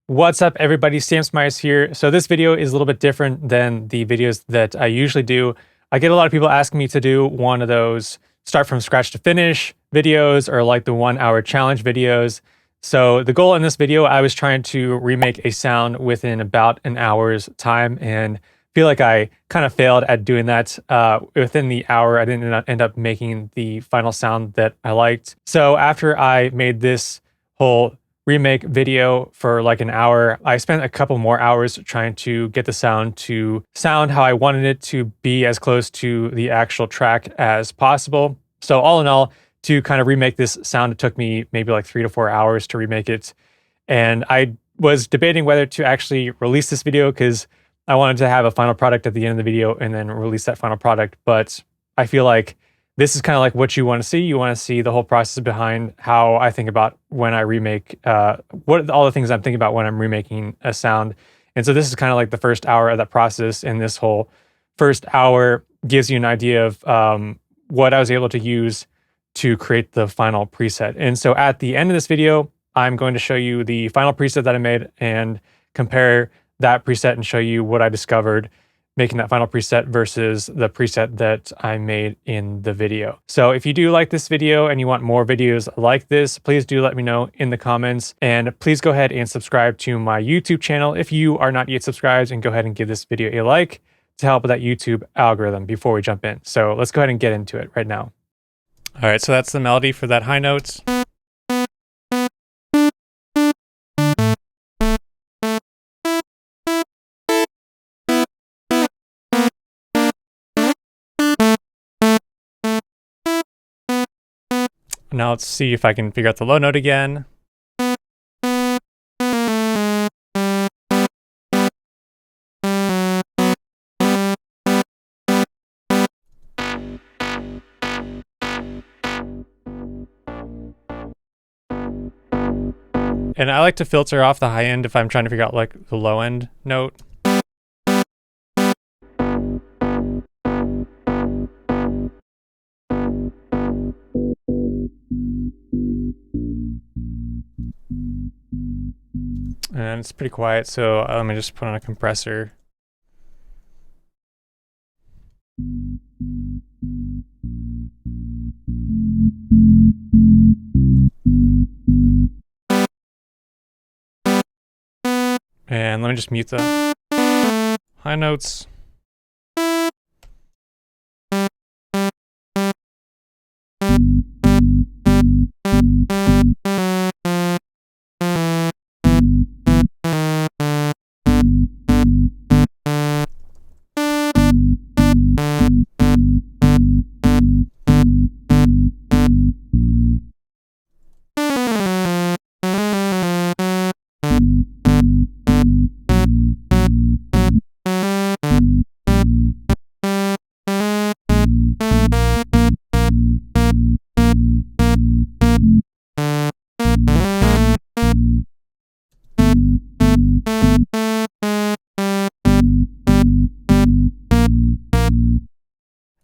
What's up, everybody? Sam Smyers here. So this video is a little bit different than the videos that I usually do. I get a lot of people asking me to do one of those start from scratch to finish videos, or like the 1 hour challenge videos. So the goal in this video, I was trying to remake a sound within about an hour's time, and feel like I kind of failed at doing that. Within the hour, I didn't end up making the final sound that I liked. So after I made this whole remake video for like an hour, I spent a couple more hours trying to get the sound to sound how I wanted it to be, as close to the actual track as possible. So all in all, to kind of remake this sound, it took me maybe like 3 to 4 hours to remake it. And I was debating whether to actually release this video, because I wanted to have a final product at the end of the video and then release that final product. But I feel like this is kind of like what you want to see. You want to see the whole process behind how I think about when I remake, what all the things I'm thinking about when I'm remaking a sound. And so this is kind of like the first hour of that process. And this whole first hour gives you an idea of what I was able to use to create the final preset. And so at the end of this video, I'm going to show you the final preset that I made and compare that preset and show you what I discovered making that final preset versus the preset that I made in the video. So if you do like this video and you want more videos like this, please do let me know in the comments, and please go ahead and subscribe to my YouTube channel if you are not yet subscribed, and go ahead and give this video a like to help with that YouTube algorithm before we jump in. So let's go ahead and get into it right now. All right, so that's the melody for that high note. Now let's see if I can figure out the low note again. And I like to filter off the high end if I'm trying to figure out like the low end note. And it's pretty quiet, so let me just put on a compressor. And let me just mute the high notes.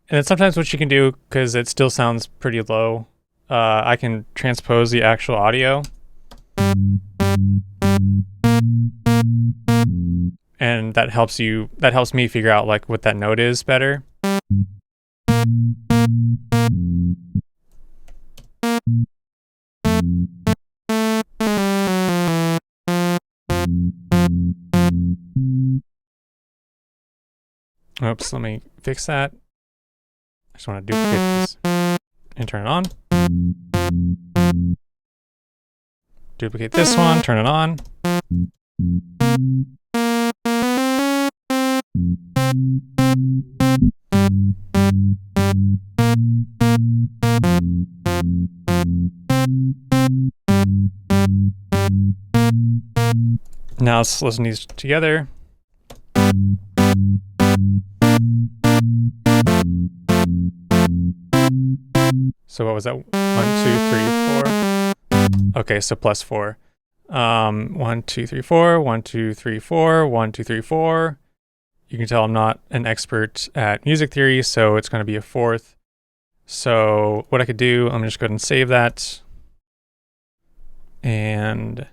And then sometimes what you can do, because it still sounds pretty low, I can transpose the actual audio. And that helps me figure out like what that note is better. Oops, let me fix that. I just want to duplicate this and turn it on. Duplicate this one, turn it on. Now let's listen to these together. So what was that? 1, 2, 3, 4. Okay, so plus 4. 1, 2, 3, 4. 1, 2, 3, 4. 1, 2, 3, 4. You can tell I'm not an expert at music theory, so it's going to be a fourth. So what I could do, I'm just going to save that. And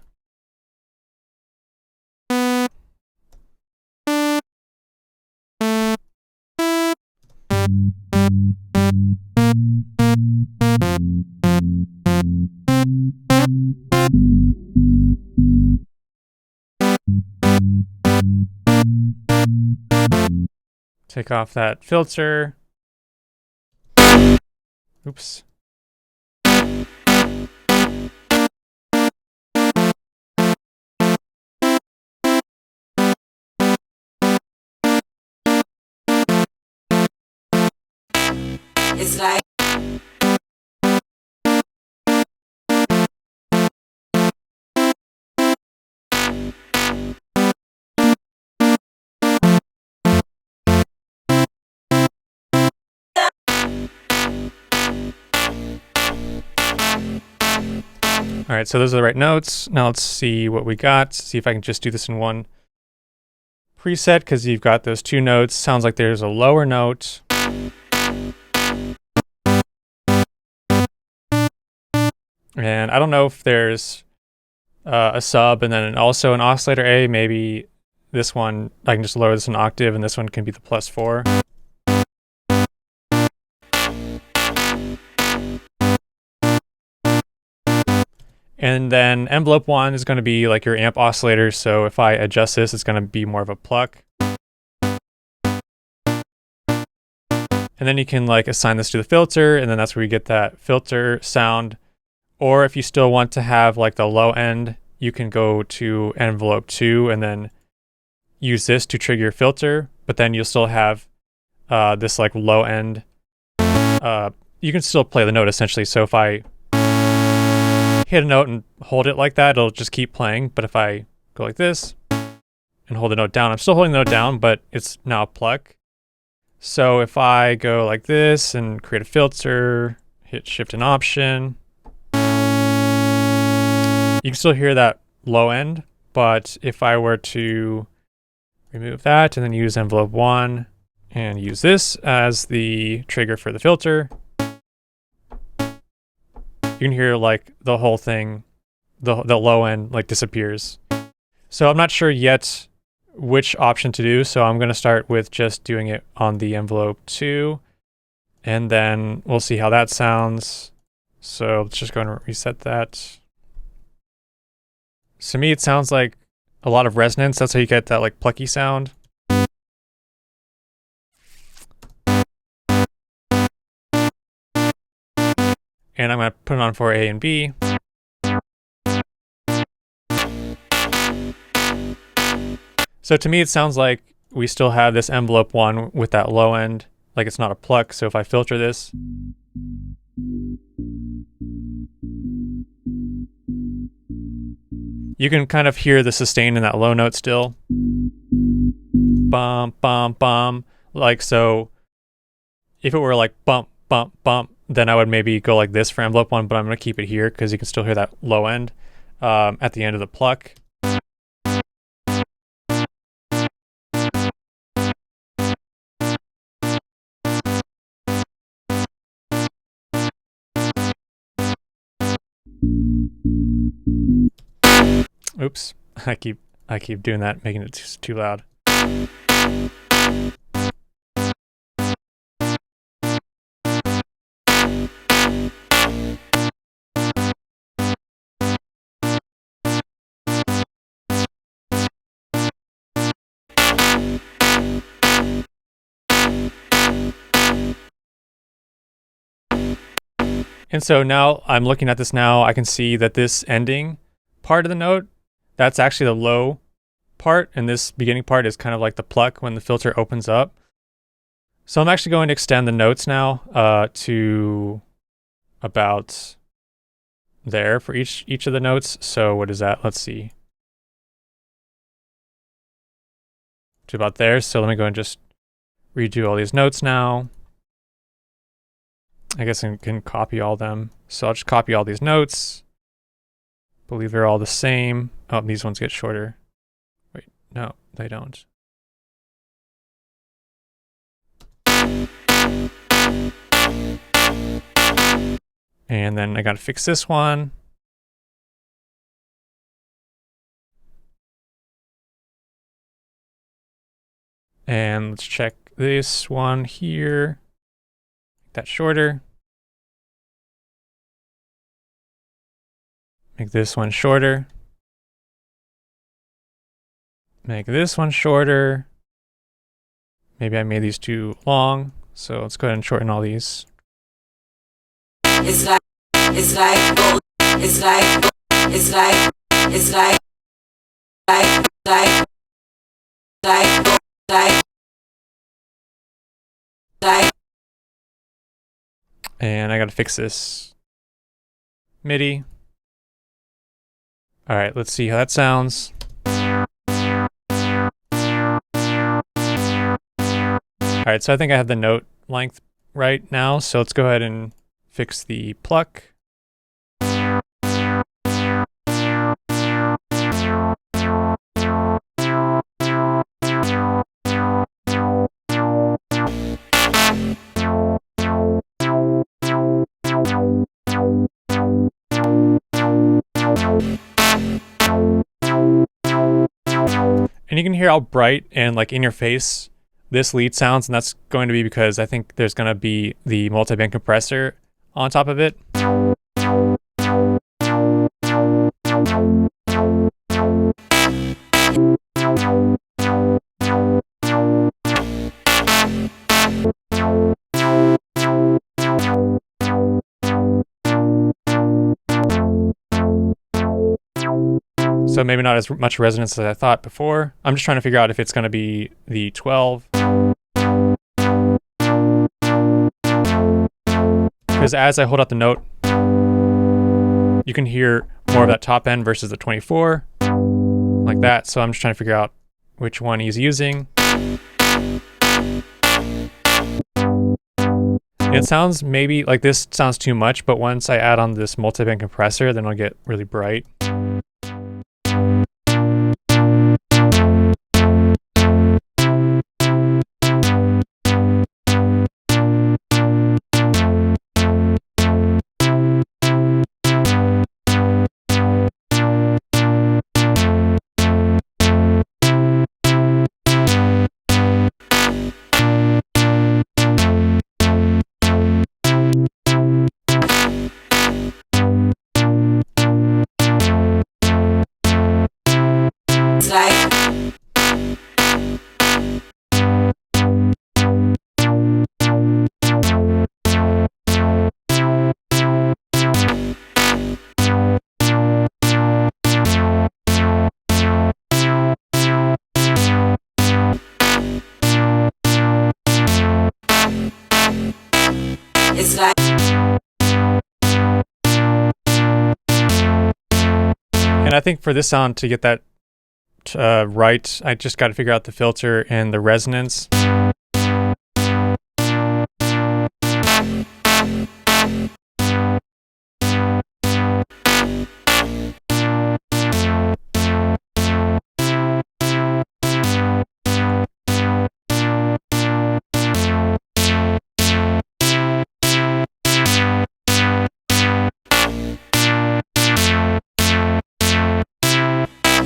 Take off that filter. Oops. It's like All right, so those are the right notes. Now let's see what we got. See if I can just do this in one preset, because you've got those two notes. Sounds like there's a lower note. And I don't know if there's a sub and then also an oscillator A. Maybe this one, I can just lower this an octave, and this one can be the +4. And then envelope 1 is going to be like your amp oscillator. So if I adjust this, it's going to be more of a pluck. And then you can like assign this to the filter, and then that's where you get that filter sound. Or if you still want to have like the low end, you can go to envelope 2 and then use this to trigger your filter, but then you'll still have this like low end. You can still play the note essentially. So if I hit a note and hold it like that, it'll just keep playing. But if I go like this and hold the note down, I'm still holding the note down, but it's now a pluck. So if I go like this and create a filter, hit Shift and Option, you can still hear that low end. But if I were to remove that and then use envelope 1 and use this as the trigger for the filter, you can hear like the whole thing, the low end like disappears. So I'm not sure yet which option to do. So I'm going to start with just doing it on the envelope 2, and then we'll see how that sounds. So let's just go and reset that. So to me, it sounds like a lot of resonance. That's how you get that like plucky sound. And I'm going to put it on for A and B. So to me, it sounds like we still have this envelope 1 with that low end, like it's not a pluck. So if I filter this, you can kind of hear the sustain in that low note still. Bum, bum, bum. Like, so if it were like bump, bump, bump, then I would maybe go like this for envelope 1, but I'm going to keep it here because you can still hear that low end at the end of the pluck. Oops, I keep doing that, making it too loud. And so now I'm looking at this now, I can see that this ending part of the note, that's actually the low part, and this beginning part is kind of like the pluck when the filter opens up. So I'm actually going to extend the notes now to about there for each of the notes. So what is that? Let's see. To about there. So let me go and just redo all these notes now. I guess I can copy all them. So I'll just copy all these notes. Believe they're all the same. Oh, these ones get shorter. Wait, no, they don't. And then I gotta fix this one. And let's check this one here. Make that shorter. Make this one shorter. Make this one shorter. Maybe I made these too long, so let's go ahead and shorten all these. It's like, it's like, it's like, it's like, it's like, like, and I gotta fix this MIDI. All right, let's see how that sounds. All right, so I think I have the note length right now, so let's go ahead and fix the pluck. And you can hear how bright and like in your face this lead sounds, and that's going to be because I think there's going to be the multi-band compressor on top of it. So maybe not as much resonance as I thought before. I'm just trying to figure out if it's going to be the 12. Because as I hold out the note, you can hear more of that top end versus the 24, like that. So I'm just trying to figure out which one he's using. It sounds maybe like this sounds too much, but once I add on this multi-band compressor, then it'll get really bright. It's like, and I think for this sound to get that right, I just got to figure out the filter and the resonance.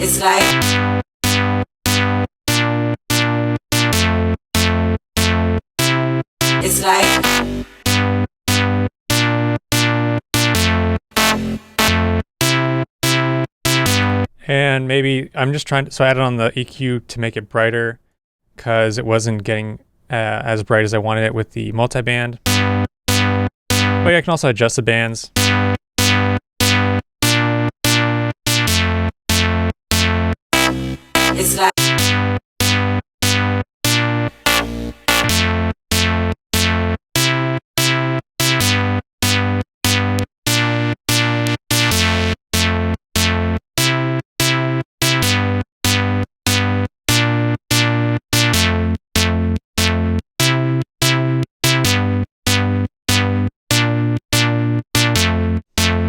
it's like, it's like, And maybe I'm just trying to, so I added on the EQ to make it brighter because it wasn't getting as bright as I wanted it with the multi-band. But yeah, I can also adjust the bands. it's like,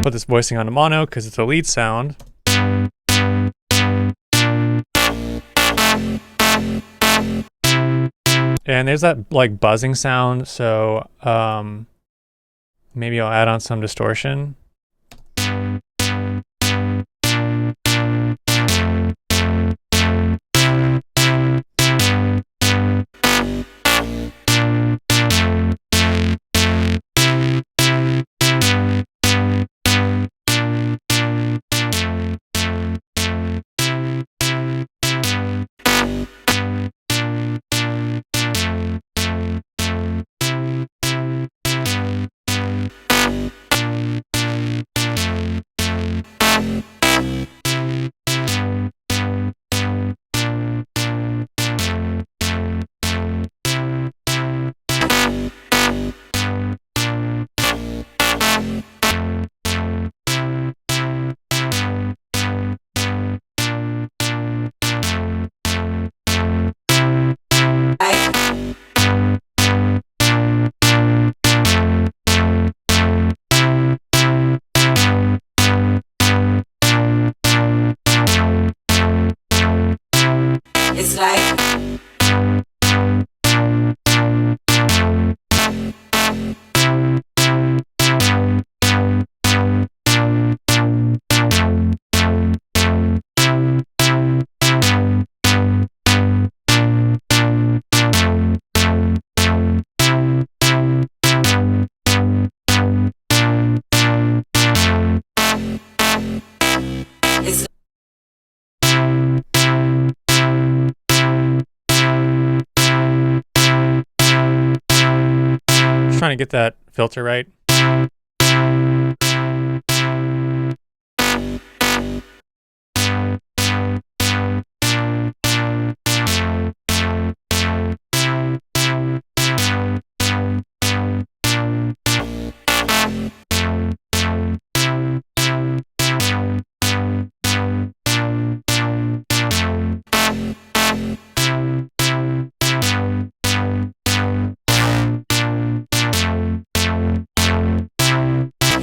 Put this voicing on a mono because it's a lead sound. And there's that like buzzing sound, so maybe I'll add on some distortion. it's like it's Just trying to get that filter right.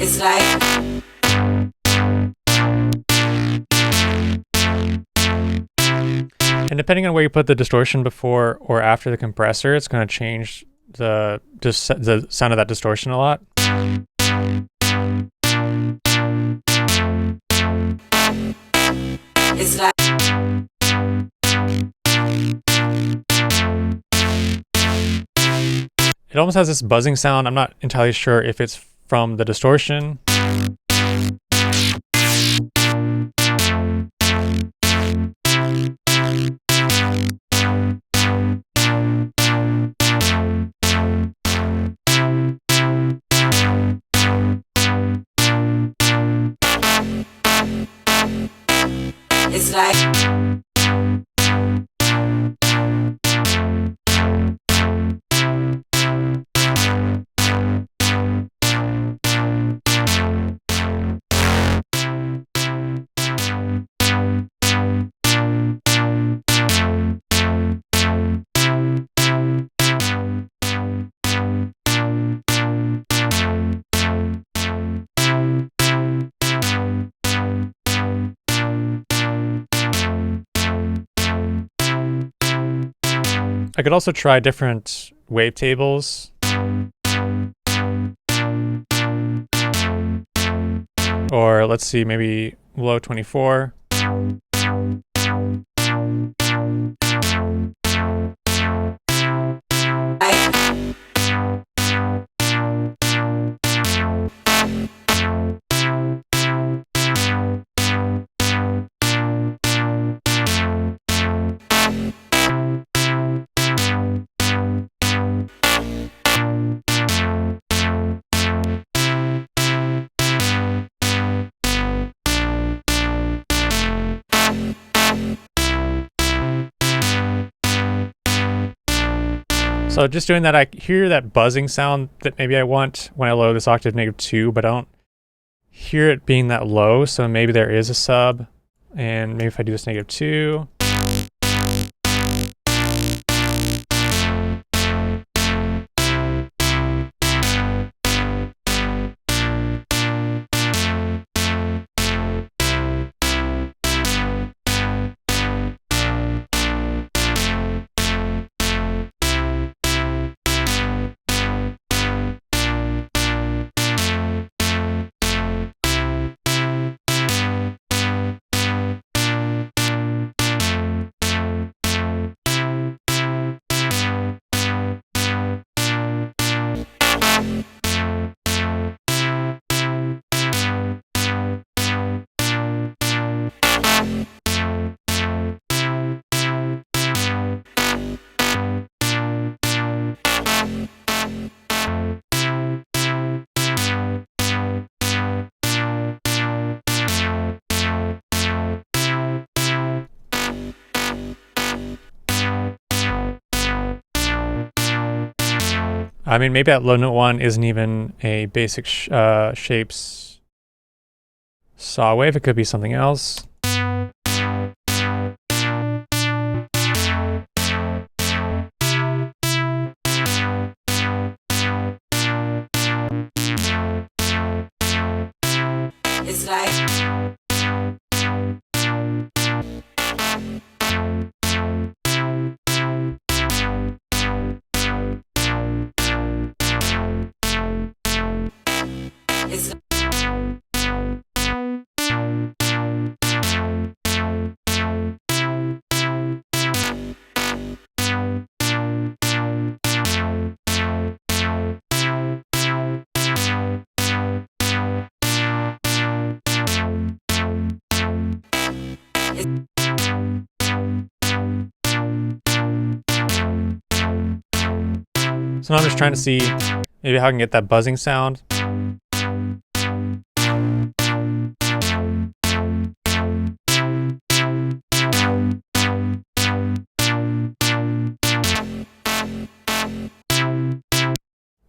it's like And depending on where you put the distortion before or after the compressor, it's going to change the sound of that distortion a lot. it's like It almost has this buzzing sound. I'm not entirely sure if it's from the distortion. it's like I could also try different wavetables. Or let's see, maybe low 24. So just doing that, I hear that buzzing sound that maybe I want when I lower this octave -2, but I don't hear it being that low. So maybe there is a sub, and maybe if I do this -2. I mean, maybe that low note one isn't even a basic shapes saw wave. It could be something else. it's like So now I'm just trying to see maybe how I can get that buzzing sound.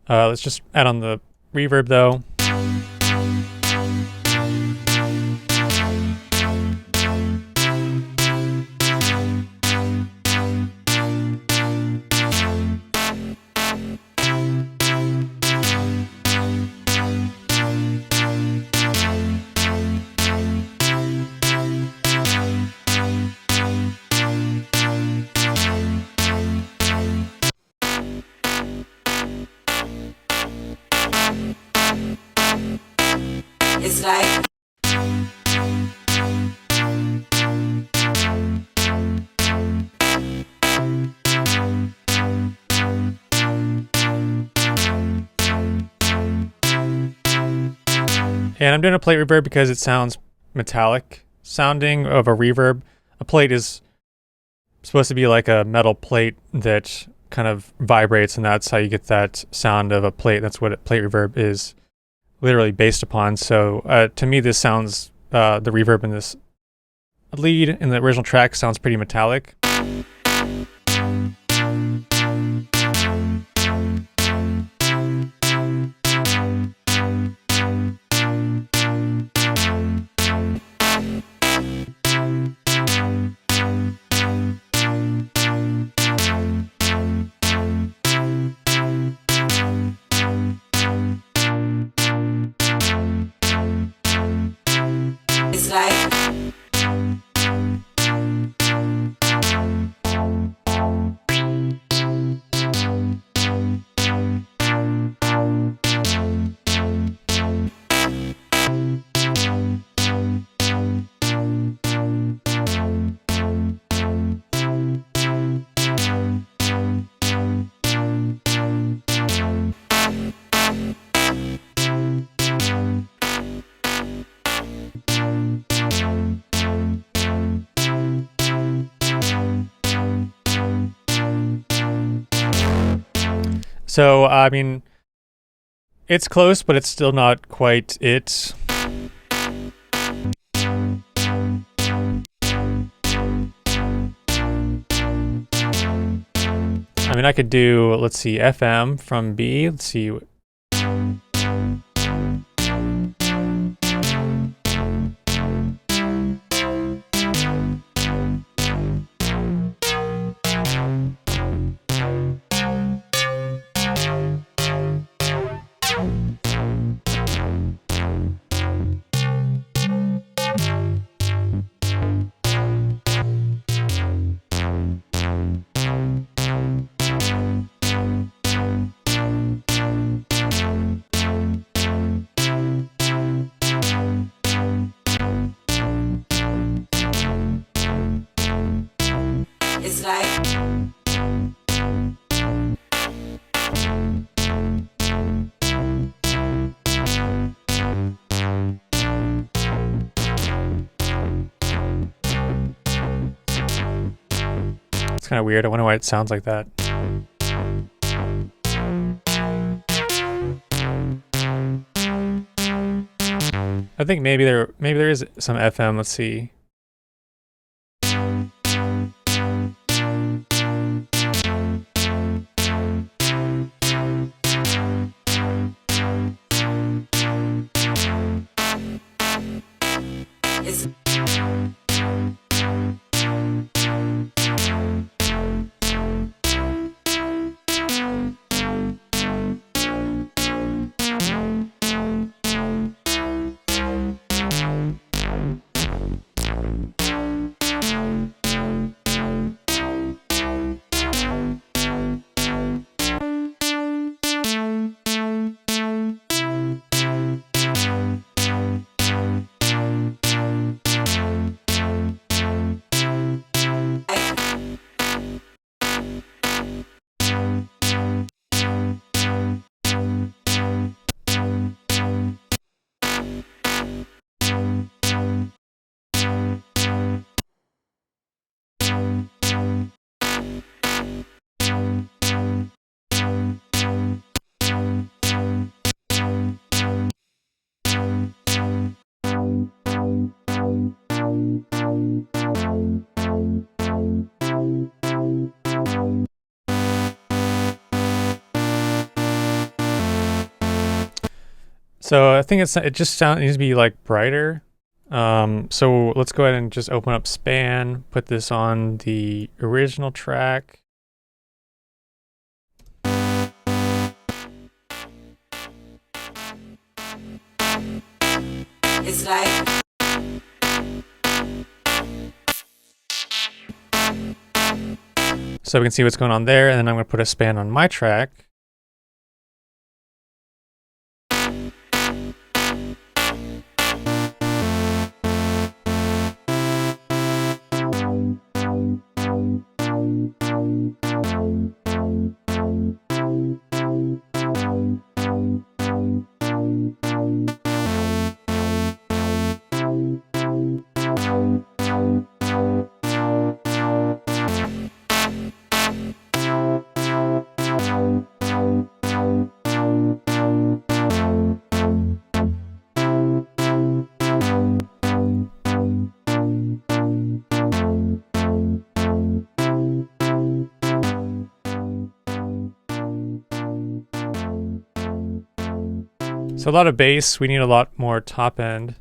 Let's just add on the reverb though. It's like And I'm doing a plate reverb because it sounds metallic sounding of a reverb. A plate is supposed to be like a metal plate that kind of vibrates, and that's how you get that sound of a plate. That's what a plate reverb is literally based upon. So to me, this sounds, the reverb in this lead in the original track sounds pretty metallic. it's like So, I mean, it's close, but it's still not quite it. I mean, I could do, let's see, FM from B. Let's see. it's like It's kind of weird. I wonder why it sounds like that. I think maybe there is some FM. Let's see. it's So I think it just needs to be like brighter. So let's go ahead and just open up Span, put this on the original track. It's like So we can see what's going on there, and then I'm going to put a Span on my track. So a lot of bass, we need a lot more top end.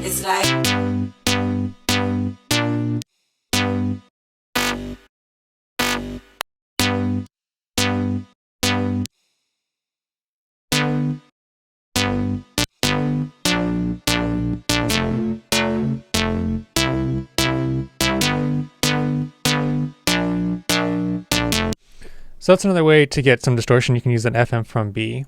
it's like So that's another way to get some distortion. You can use an FM from B.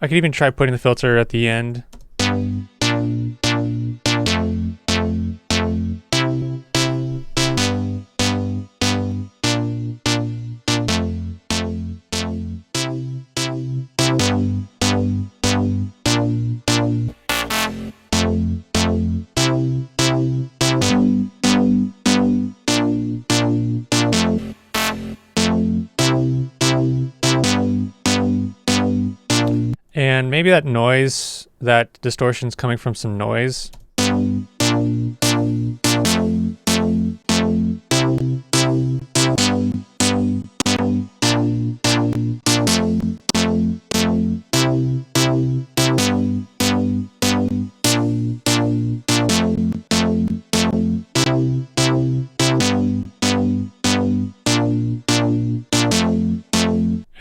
I could even try putting the filter at the end. And maybe that noise, that distortion's coming from some noise. And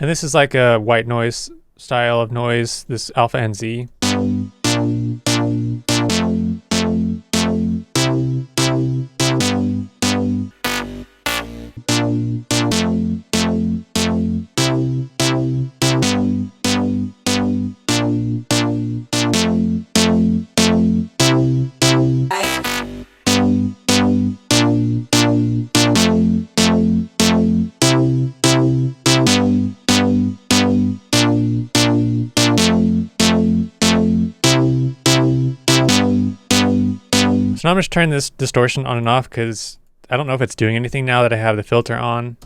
this is like a white noise style of noise, this alpha NZ. So now I'm just turning this distortion on and off because I don't know if it's doing anything now that I have the filter on.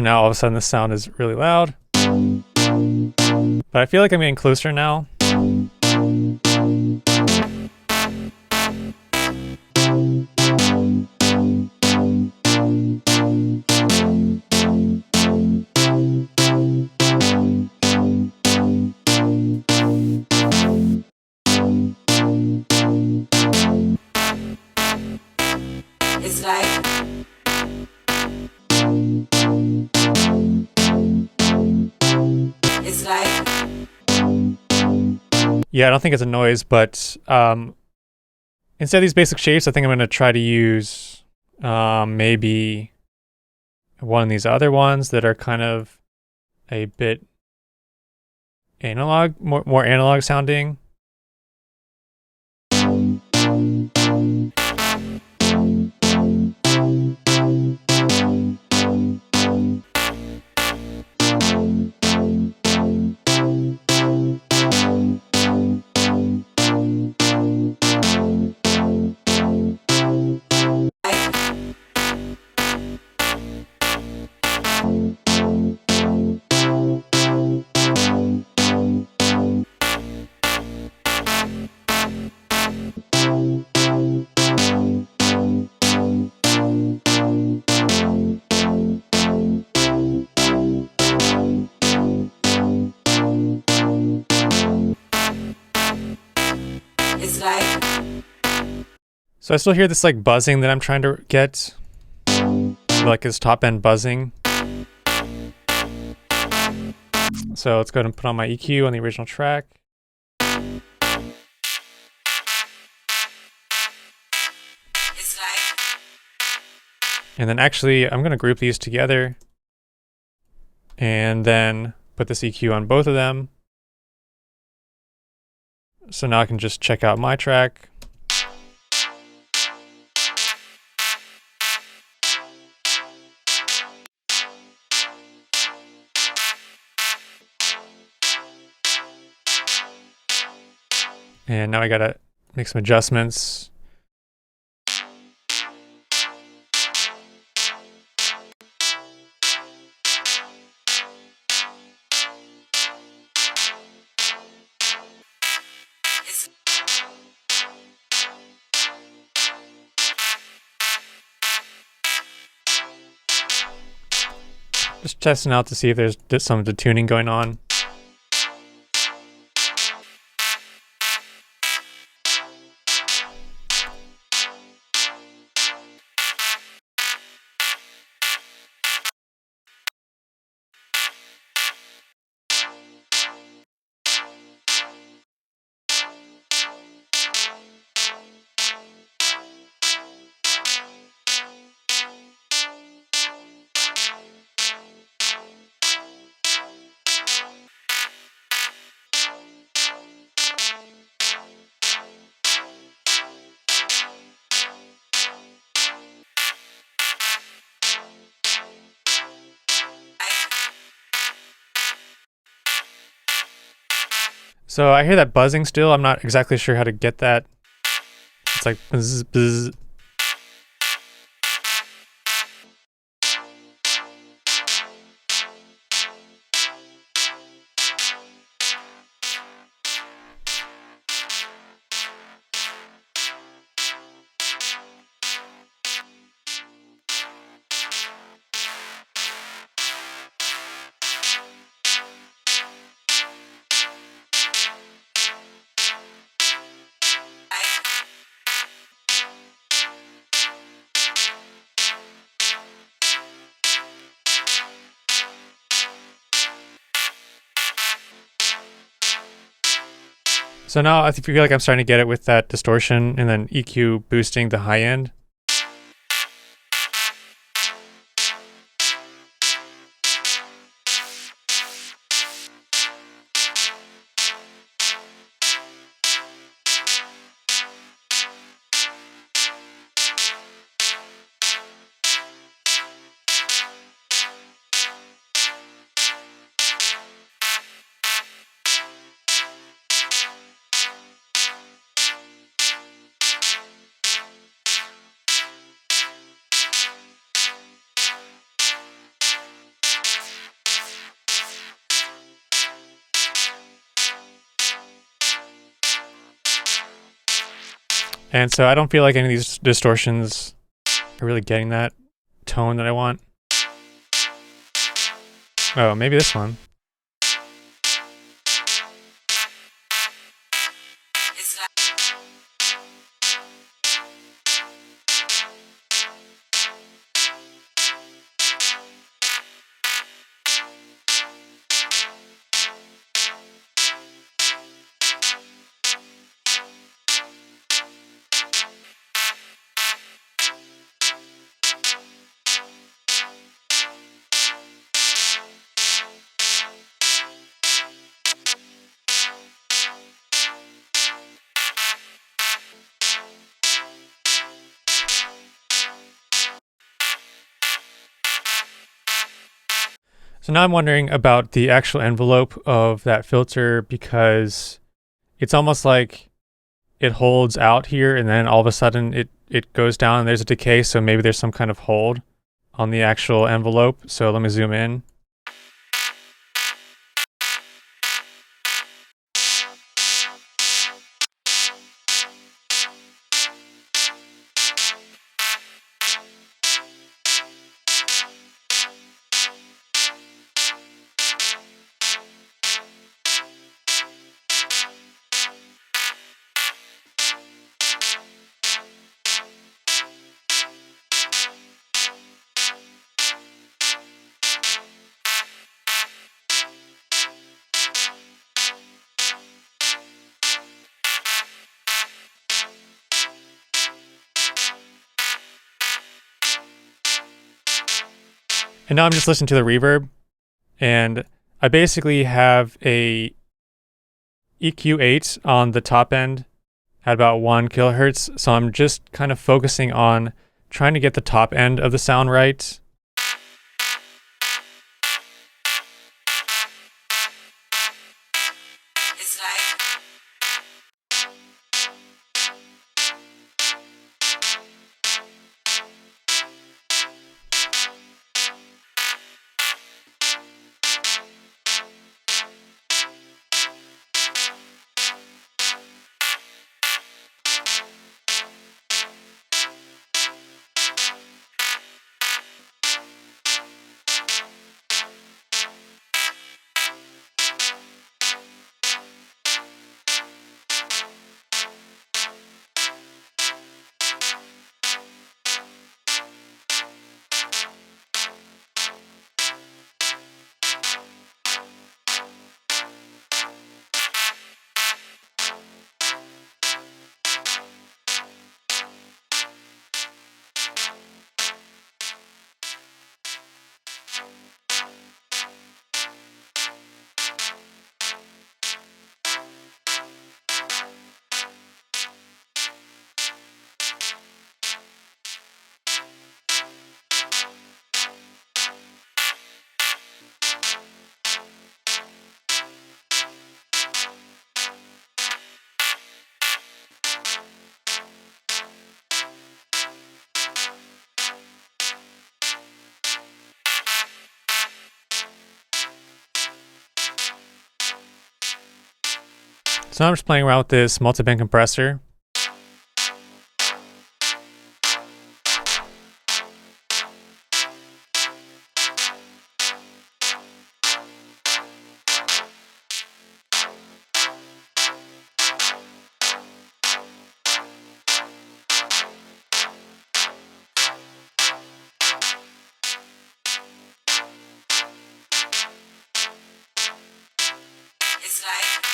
now all of a sudden the sound is really loud. But I feel like I'm getting closer now. It's like it's like Yeah, I don't think it's a noise, but instead of these basic shapes, I think I'm going to try to use maybe one of these other ones that are kind of a bit analog, more analog sounding. it's like So I still hear this like buzzing that I'm trying to get, like this top end buzzing. So let's go ahead and put on my EQ on the original track. it's like And then actually I'm going to group these together and then put this EQ on both of them. So now I can just check out my track. And now I gotta make some adjustments. it's Just testing out to see if there's some detuning going on. So I hear that buzzing still. I'm not exactly sure how to get that. It's like buzz, buzz. So now I feel like I'm starting to get it with that distortion and then EQ boosting the high end. And so I don't feel like any of these distortions are really getting that tone that I want. Oh, maybe this one. It's like So now I'm wondering about the actual envelope of that filter, because it's almost like it holds out here and then all of a sudden it goes down and there's a decay. So maybe there's some kind of hold on the actual envelope. So let me zoom in. And now I'm just listening to the reverb, and I basically have a EQ8 on the top end at about 1 kilohertz. So I'm just kind of focusing on trying to get the top end of the sound right. it's like So now I'm just playing around with this multi-band compressor. it's like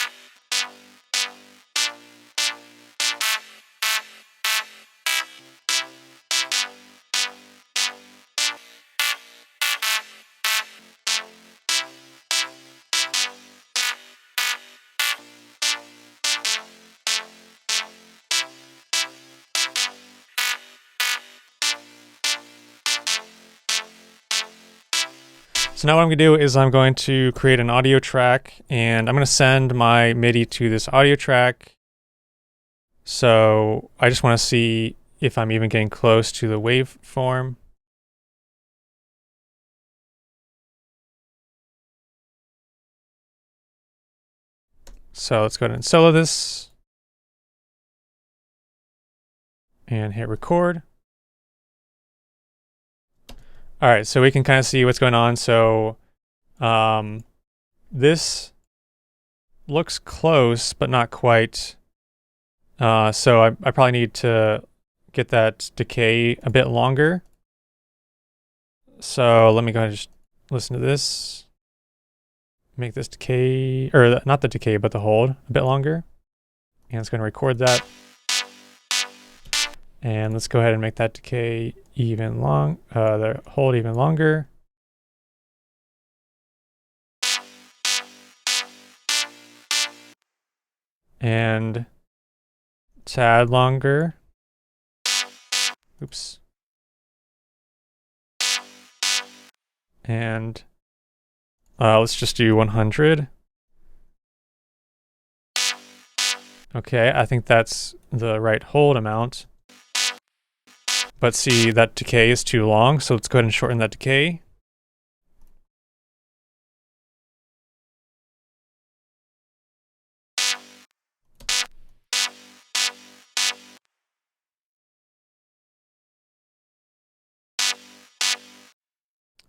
So now what I'm going to do is I'm going to create an audio track, and I'm going to send my MIDI to this audio track. So I just want to see if I'm even getting close to the waveform. So let's go ahead and solo this. and hit record. All right, so we can kind of see what's going on. So this looks close, but not quite. So I probably need to get that decay a bit longer. So let me go ahead and just listen to this. Make this decay, or not the decay, but the hold a bit longer. And it's going to record that. And let's go ahead and make that decay even the hold even longer. And tad longer. Oops. And let's just do 100. Okay, I think that's the right hold amount. But see, that decay is too long, so let's go ahead and shorten that decay.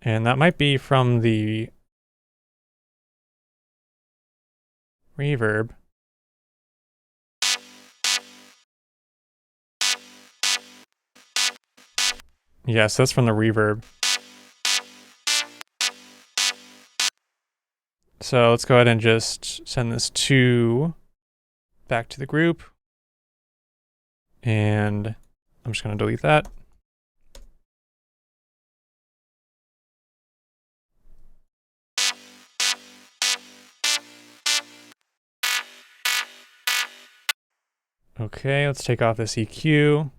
And that might be from the reverb. Yes, that's from the reverb. So let's go ahead and just send this back to the group. And I'm just going to delete that. Okay, let's take off this EQ.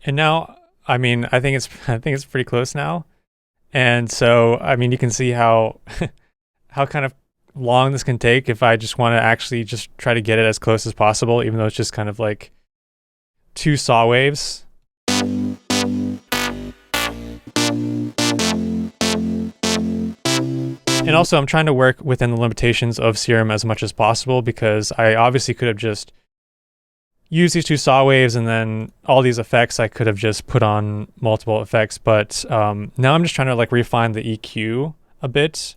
And now, I mean, I think it's pretty close now. And so, I mean, you can see how how kind of long this can take if I just want to actually just try to get it as close as possible, even though it's just kind of like 2 saw waves. And also, I'm trying to work within the limitations of Serum as much as possible, because I obviously could have just used these 2 saw waves, and then all these effects I could have just put on multiple effects. But now I'm just trying to like refine the EQ a bit.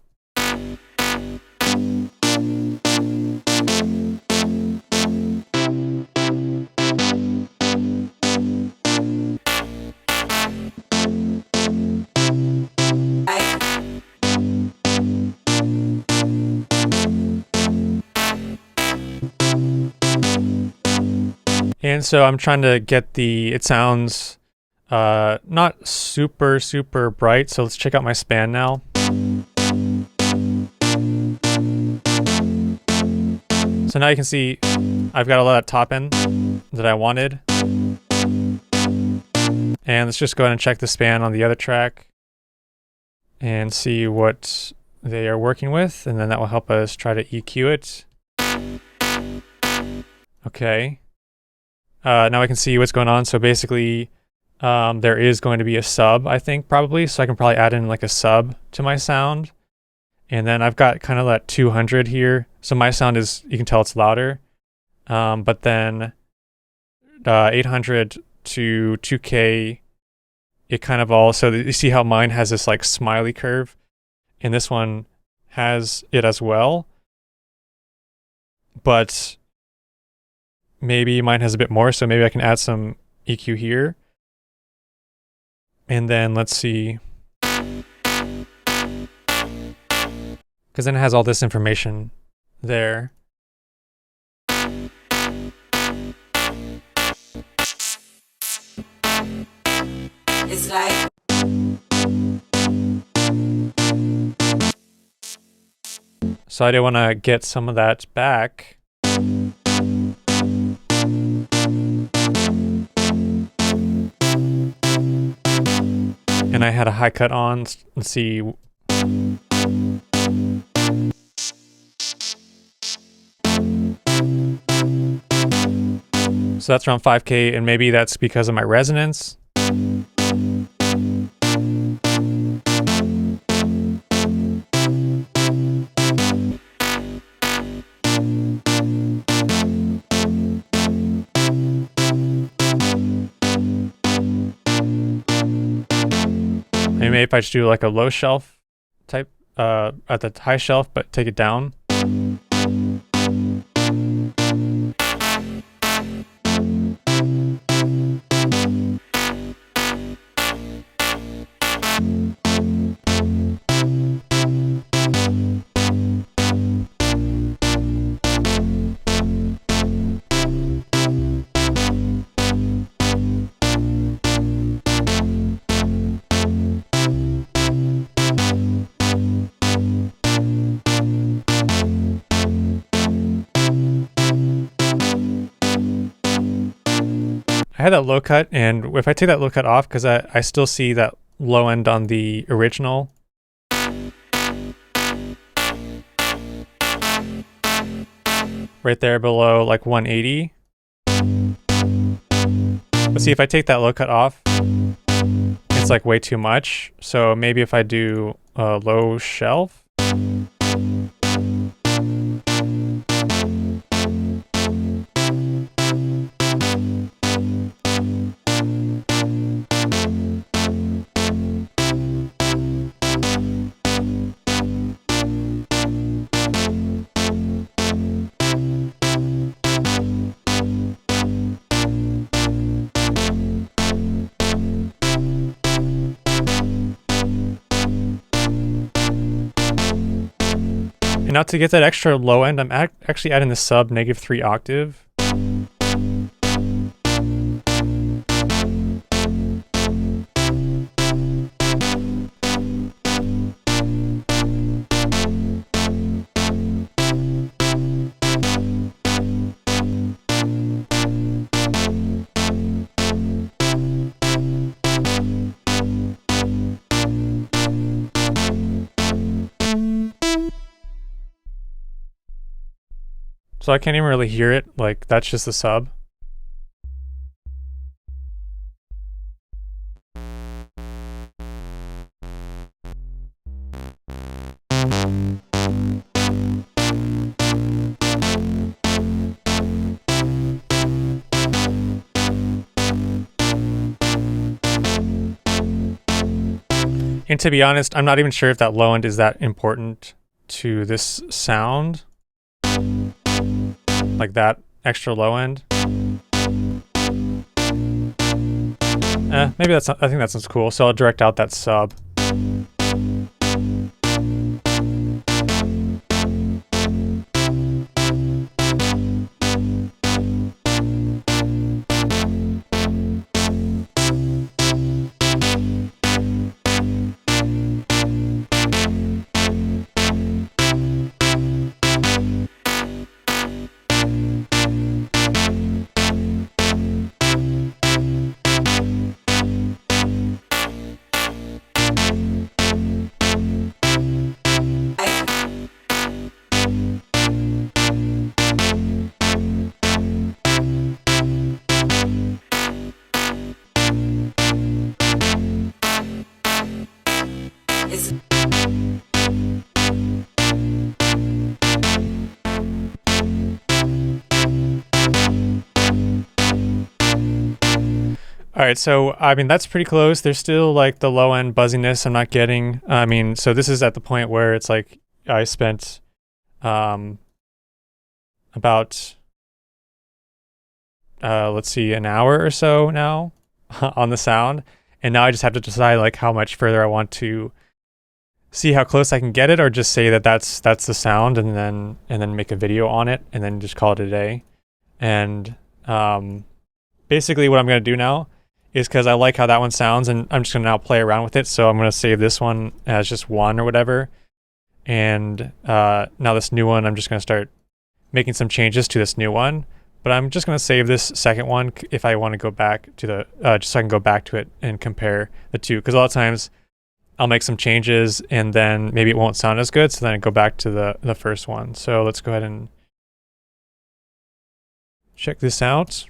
And so I'm trying to get it sounds not super, super bright. So let's check out my span now. So now you can see I've got a lot of top end that I wanted. And let's just go ahead and check the span on the other track and see what they are working with. And then that will help us try to EQ it. Okay. Now I can see what's going on. So basically, there is going to be a sub, I think, probably. So I can probably add in like a sub to my sound. And then I've got kind of that 200 here. So my sound is, you can tell it's louder. But then 800 to 2K, it kind of all, so you see how mine has this like smiley curve, and this one has it as well. But maybe mine has a bit more, so maybe I can add some EQ here. And then let's see. Because then it has all this information there. like. So I did want to get some of that back. And I had a high cut on. Let's see. So that's around 5K, and maybe that's because of my resonance. Maybe if I just do like a low shelf type at the high shelf, but take it down. I had that low cut, and if I take that low cut off, because I still see that low end on the original. Right there below like 180. But see, if I take that low cut off, it's like way too much. So maybe if I do a low shelf. And now to get that extra low end, I'm actually adding the sub -3 octave. So I can't even really hear it, like that's just the sub. And to be honest, I'm not even sure if that low end is that important to this sound. Like that extra low end. Maybe that's not, I think that sounds cool. So I'll direct out that sub. All right, so I mean that's pretty close. There's still like the low end buzziness I'm not getting. I mean, so this is at the point where it's like I spent about let's see, an hour or so now on the sound, and now I just have to decide like how much further I want to see how close I can get it, or just say that that's the sound, and then make a video on it, and then just call it a day. And basically, what I'm gonna do now is because I like how that one sounds, and I'm just gonna now play around with it. So I'm gonna save this one as just 1 or whatever. And now this new one, I'm just gonna start making some changes to this new one. But I'm just gonna save this second one if I want to go back to the, just so I can go back to it and compare the two. Because a lot of times I'll make some changes and then maybe it won't sound as good. So then I go back to the first one. So let's go ahead and check this out.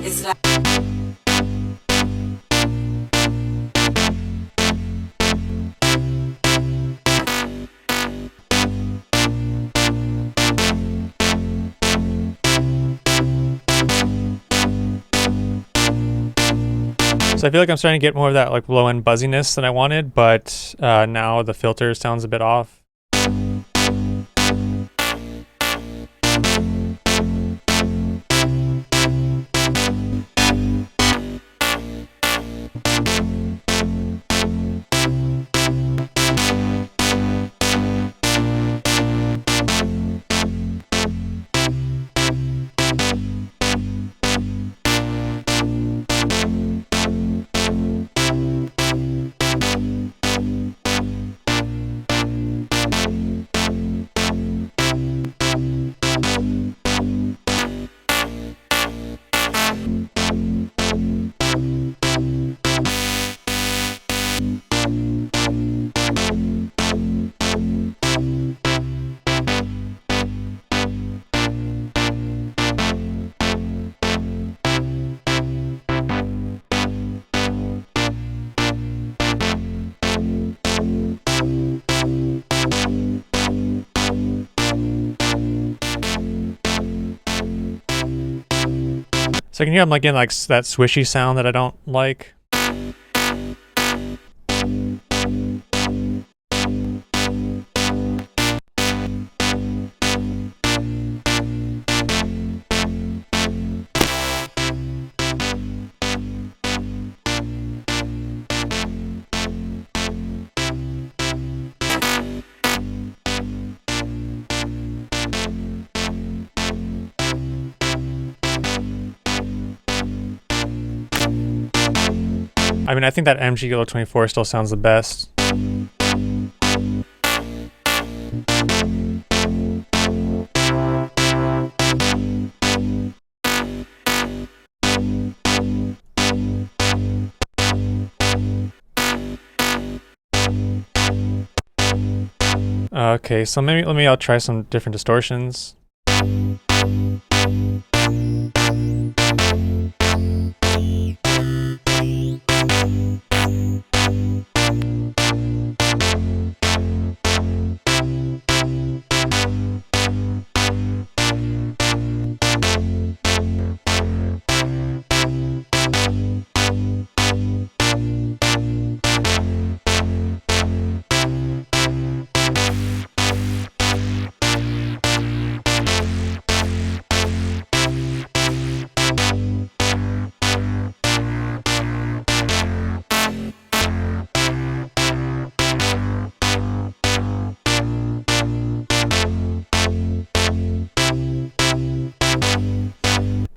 It's like So I feel like I'm starting to get more of that like low end buzziness than I wanted, but now the filter sounds a bit off. So I can hear I'm like getting like that swishy sound that I don't like. I mean, I think that MG 24 still sounds the best. Okay, so maybe I'll try some different distortions.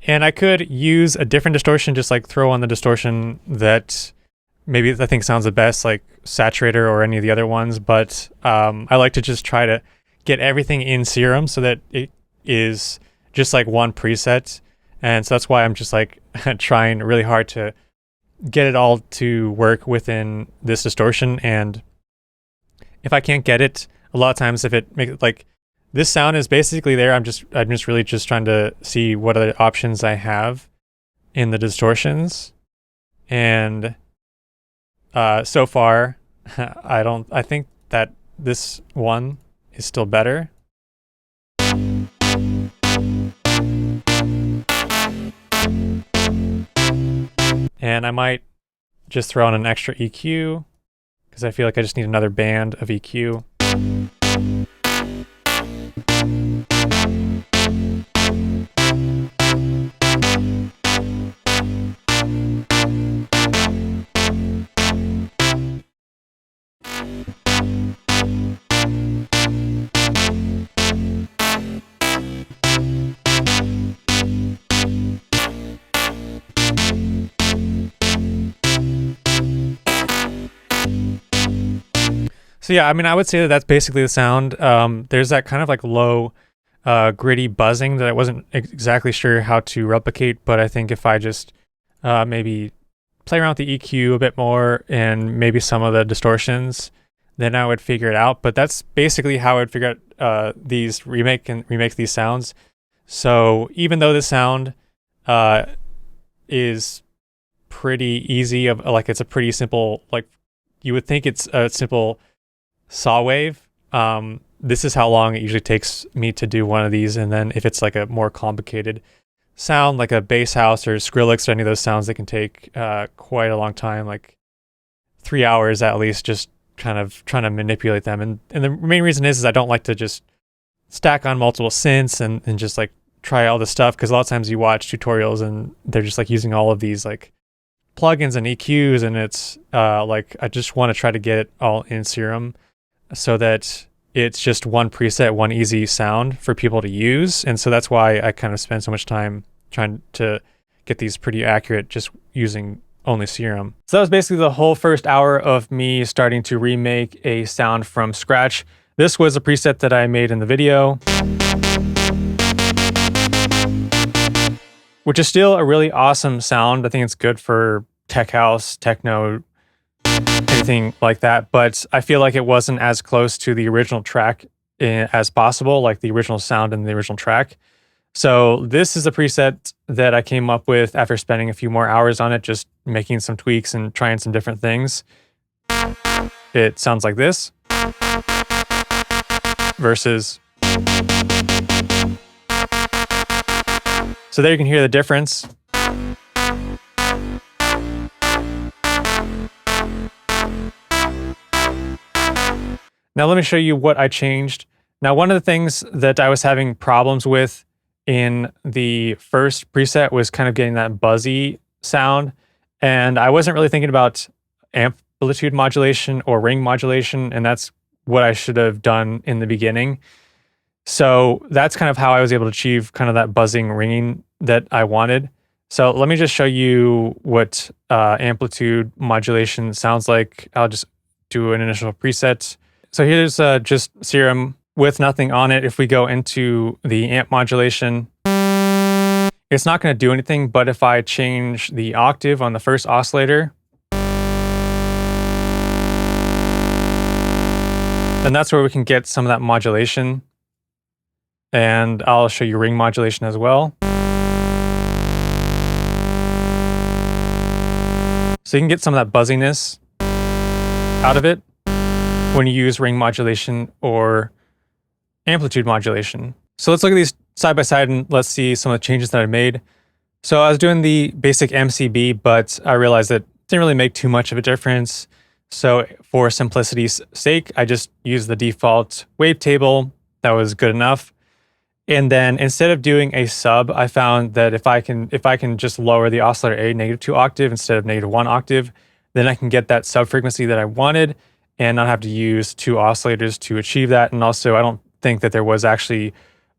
And I could use a different distortion, just like throw on the distortion that maybe I think sounds the best, like Saturator or any of the other ones. But I like to just try to get everything in Serum so that it is just like one preset. And so that's why I'm just like trying really hard to get it all to work within this distortion. And if I can't get it, a lot of times if it makes like this sound is basically there, I'm just really just trying to see what other options I have in the distortions. And so far, I think that this one is still better. And I might just throw on an extra EQ because I feel like I just need another band of EQ. So yeah, I mean, I would say that that's basically the sound. There's that kind of like low, gritty buzzing that I wasn't exactly sure how to replicate, but I think if I just maybe play around with the EQ a bit more and maybe some of the distortions, then I would figure it out. But that's basically how I would figure out remake these sounds. So even though the sound is pretty easy, like it's a pretty simple, like you would think it's a simple saw wave. This is how long it usually takes me to do one of these. And then if it's like a more complicated sound, like a bass house or Skrillex or any of those sounds, that can take quite a long time, like 3 hours at least, just kind of trying to manipulate them. And the main reason is I don't like to just stack on multiple synths and just like try all this stuff, because a lot of times you watch tutorials and they're just like using all of these like plugins and EQs, and it's like I just want to try to get it all in Serum so that it's just one preset, one easy sound for people to use. And so that's why I kind of spend so much time trying to get these pretty accurate just using only Serum. So that was basically the whole first hour of me starting to remake a sound from scratch. This was a preset that I made in the video, which is still a really awesome sound. I think it's good for tech house, techno, anything like that. But I feel like it wasn't as close to the original track as possible, like the original sound in the original track. So this is a preset that I came up with after spending a few more hours on it, just making some tweaks and trying some different things. It sounds like this versus. So there you can hear the difference. Now let me show you what I changed. Now, one of the things that I was having problems with in the first preset was kind of getting that buzzy sound. And I wasn't really thinking about amplitude modulation or ring modulation, and that's what I should have done in the beginning. So that's kind of how I was able to achieve kind of that buzzing ringing that I wanted. So let me just show you what amplitude modulation sounds like. I'll just do an initial preset. So here's just Serum with nothing on it. If we go into the amp modulation, it's not going to do anything, but if I change the octave on the first oscillator, then that's where we can get some of that modulation. And I'll show you ring modulation as well. So you can get some of that buzziness out of it when you use ring modulation or amplitude modulation. So let's look at these side by side and let's see some of the changes that I made. So I was doing the basic MCB, but I realized that it didn't really make too much of a difference. So for simplicity's sake, I just used the default wavetable. That was good enough. And then instead of doing a sub, I found that if I can just lower the oscillator A -2 octave instead of -1 octave, then I can get that sub frequency that I wanted and not have to use two oscillators to achieve that. And also, I don't think that there was actually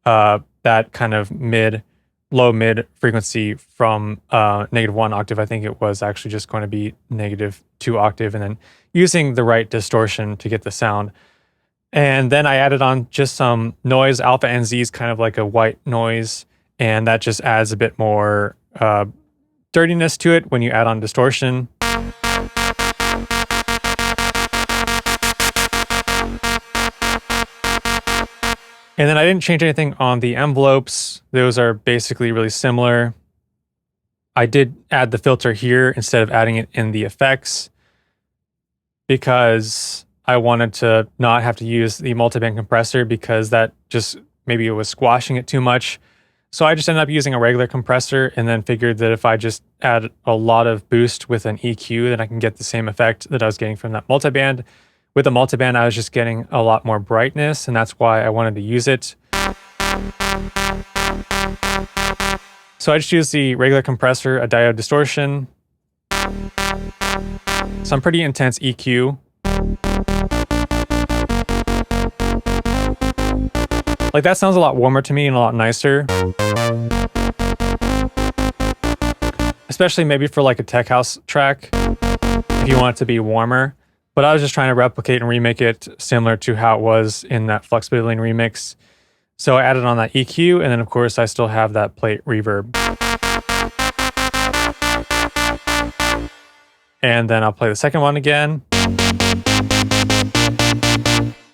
that kind of mid low mid frequency from -1 octave. I think it was actually just going to be -2 octave, and then using the right distortion to get the sound. And then I added on just some noise. Alpha and Z is kind of like a white noise, and that just adds a bit more dirtiness to it when you add on distortion. And then I didn't change anything on the envelopes. Those are basically really similar. I did add the filter here instead of adding it in the effects because I wanted to not have to use the multiband compressor because that just maybe it was squashing it too much. So I just ended up using a regular compressor and then figured that if I just add a lot of boost with an EQ, then I can get the same effect that I was getting from that multiband. With the multiband, I was just getting a lot more brightness, and that's why I wanted to use it. So I just used the regular compressor, a diode distortion, some pretty intense EQ. Like that sounds a lot warmer to me and a lot nicer. Especially maybe for like a tech house track, if you want it to be warmer. But I was just trying to replicate and remake it similar to how it was in that Flux Pavilion remix. So I added on that EQ, and then of course I still have that plate reverb. And then I'll play the second one again.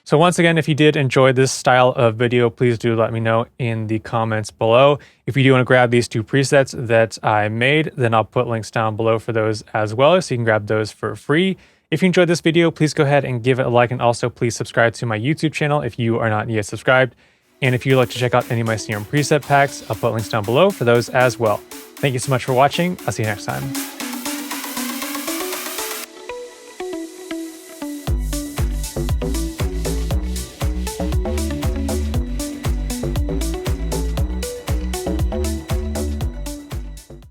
So once again, if you did enjoy this style of video, please do let me know in the comments below. If you do want to grab these two presets that I made, then I'll put links down below for those as well, so you can grab those for free. If you enjoyed this video, please go ahead and give it a like, and also please subscribe to my YouTube channel if you are not yet subscribed. And if you'd like to check out any of my Serum preset packs, I'll put links down below for those as well. Thank you so much for watching. I'll see you next time.